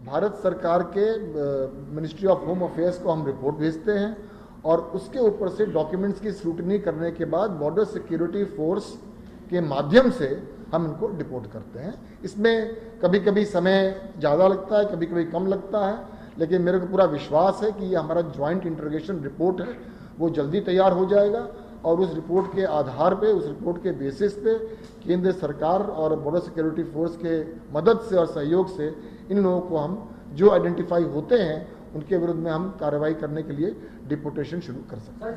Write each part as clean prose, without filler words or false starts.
भारत सरकार के ministry of home affairs को हम रिपोर्ट भेजते हैं और उसके ऊपर से डॉक्यूमेंट्स की स्क्रूटनी करने के बाद बॉर्डर सिक्योरिटी फोर्स के माध्यम से हम इनको डिपोर्ट करते हैं। इसमें कभी कभी समय ज़्यादा लगता है, कभी कभी कम लगता है, लेकिन मेरे को पूरा विश्वास है कि ये हमारा ज्वाइंट इंटरोगेशन रिपोर्ट है, वो जल्दी तैयार हो जाएगा और उस रिपोर्ट के आधार पे, उस रिपोर्ट के बेसिस पे केंद्र सरकार और बॉर्डर सिक्योरिटी फोर्स के मदद से और सहयोग से इन लोगों को हम जो आइडेंटिफाई होते हैं उनके विरुद्ध में हम कार्रवाई करने के लिए डिपोर्टेशन शुरू कर सकते हैं।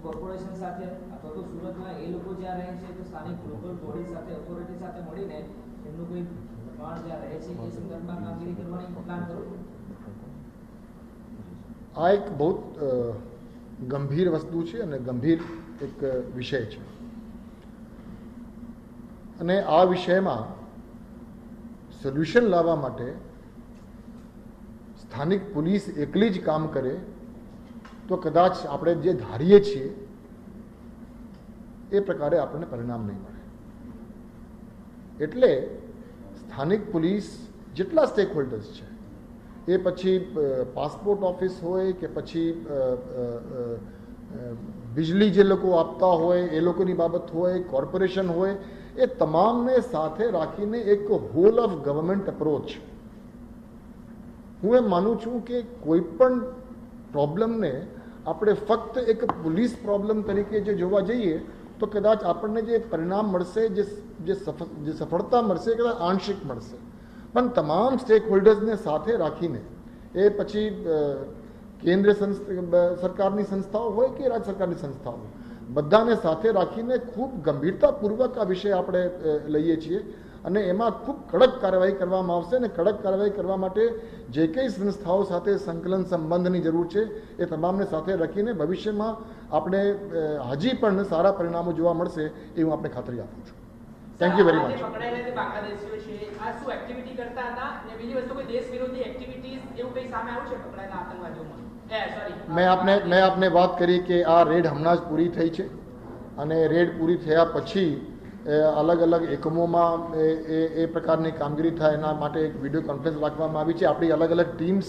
કોર્પોરેશન સાથે અથવા તો સુરતમાં એ લોકો જ્યાં રહે છે તો સ્થાનિક લોકલ બોડી સાથે ઓથોરિટી સાથે મળીને એમનું કોઈ પ્રમાણ જ્યાં રહે છે એ સંદર્ભમાં કામગીરી કરવાની પ્લાન કરો। આ એક बहुत ગંભીર વસ્તુ છે અને ગંભીર એક વિષય છે અને આ વિષયમાં સોલ્યુશન લાવવા માટે સ્થાનિક પોલીસ એકલી જ કામ કરે तो कदाच આપણે જે ધારીએ છીએ એ પ્રકારે આપણને પરિણામ નહીં મળે। એટલે સ્થાનિક પોલીસ જેટલા સ્ટેક હોલ્ડર્સ છે એ પછી પાસપોર્ટ ઓફિસ હોય કે પછી बिजली જે લોકો આપતા હોય એ લોકોની બાબત હોય, કોર્પોરેશન હોય, એ તમામને સાથે રાખીને એક હોલ ઓફ ગવર્મેન્ટ અપ્રોચ, હું એમ માનું છું કે કોઈ પણ પ્રોબ્લેમને આપણે ફક્ત એક પોલીસ પ્રોબ્લેમ તરીકે જે જોવા જઈએ તો કદાચ આપણને જે પરિણામ મળશે, જે સફળતા મળશે એ કદાચ આંશિક મળશે, પણ તમામ સ્ટેક હોલ્ડર્સને સાથે રાખીને એ પછી કેન્દ્ર સરકારની સંસ્થાઓ હોય કે રાજ્ય સરકારની સંસ્થાઓ, બધાને સાથે રાખીને ખૂબ ગંભીરતાપૂર્વક આ વિષય આપણે લઈએ છીએ અને એમાં ખૂબ કડક કાર્યવાહી કરવામાં આવશે અને કડક કાર્યવાહી કરવા માટે જે કંઈ સંસ્થાઓ સાથે સંકલન સંબંધની જરૂર છે એ તમામને સાથે રાખીને ભવિષ્યમાં આપણે હજી પણ સારા પરિણામો જોવા મળશે એ હું આપને ખાતરી આપું છું। Thank you very much. પકડાયેલા જે બાંગ્લાદેશીઓ છે આ શું એક્ટિવિટી કરતા હતા અને બીજી વસ્તુ કોઈ દેશ વિરોધી એક્ટિવિટીઝ એવું કંઈ સામે આવ્યું છે પકડાયેલા આતંકવાદીઓમાં? મેં આપને વાત કરી કે આ રેડ હમણાં જ પૂરી થઈ છે અને રેડ પૂરી થયા પછી अलग अलग એકમોમાં એ પ્રકારની કામગીરી થાય એના માટે એક વિડીયો કોન્ફરન્સ રાખવામાં આવી છે। આપણી અલગ અલગ ટીમ્સ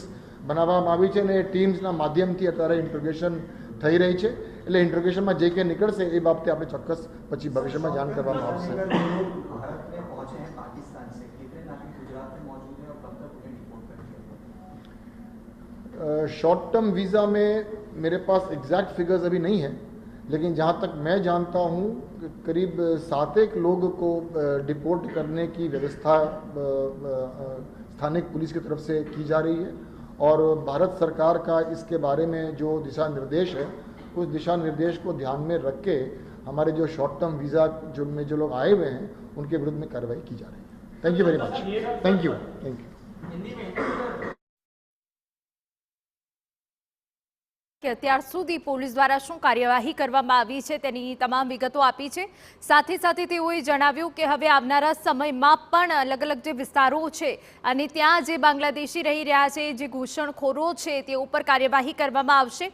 બનાવવામાં આવી છે અને એ ટીમ્સના માધ્યમથી અત્યારે ઇન્ટ્રોગેશન થઈ રહી છે, એટલે ઇન્ટ્રોગેશનમાં જે કંઈ નીકળશે એ બાબતે આપણે ચોક્કસ પછી ભવિષ્યમાં જાણ કરવામાં આવશે। शॉर्ट टर्म वीज़ा में मेरे पास एग्जैक्ट फिगर्स अभी नहीं है, लेकिन जहाँ तक मैं जानता हूँ करीब 7 लोग को डिपोर्ट करने की व्यवस्था स्थानिक पुलिस की तरफ से की जा रही है और भारत सरकार का इसके बारे में जो दिशा निर्देश है उस दिशा निर्देश को ध्यान में रख के हमारे जो शॉर्ट टर्म वीज़ा जो लोग आए हुए हैं उनके विरुद्ध में कार्रवाई की जा रही है। Thank you very much. Thank you. કે અત્યાર સુધી પોલીસ દ્વારા શું કાર્યવાહી કરવામાં આવી છે તેની તમામ વિગતો આપી છે। સાથે સાથે તેઓએ જણાવ્યું કે હવે આવનારા સમયમાં પણ અલગ અલગ જે વિસ્તારો છે અને ત્યાં જે બાંગ્લાદેશી રહી રહ્યા છે, જે ઘૂસણખોરો છે તે ઉપર કાર્યવાહી કરવામાં આવશે।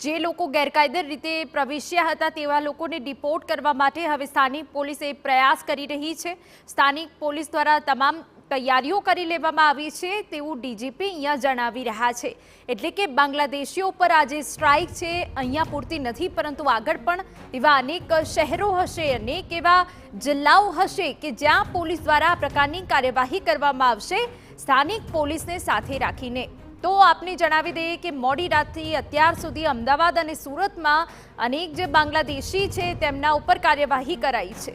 જે લોકો ગેરકાયદેસર રીતે પ્રવેશ્યા હતા તેવા લોકોને ડિપોર્ટ કરવા માટે હવે સ્થાનિક પોલીસ એ પ્રયાસ કરી રહી છે। સ્થાનિક પોલીસ દ્વારા તમામ તૈયારીઓ કરી લેવામાં આવી છે તેવું ડીજીપી અહીંયા જણાવી રહ્યા છે। એટલે કે બાંગ્લાદેશીઓ પર આ જે સ્ટ્રાઇક છે અહીંયા પૂરતી નથી, પરંતુ આગળ પણ એવા અનેક શહેરો હશે, અનેક એવા જિલ્લાઓ હશે કે જ્યાં પોલીસ દ્વારા આ પ્રકારની કાર્યવાહી કરવામાં આવશે સ્થાનિક પોલીસને સાથે રાખીને। તો આપને જણાવી દઈએ કે મોડી રાતથી અત્યાર સુધી અમદાવાદ અને સુરતમાં અનેક જે બાંગ્લાદેશી છે તેમના ઉપર કાર્યવાહી કરાઈ છે।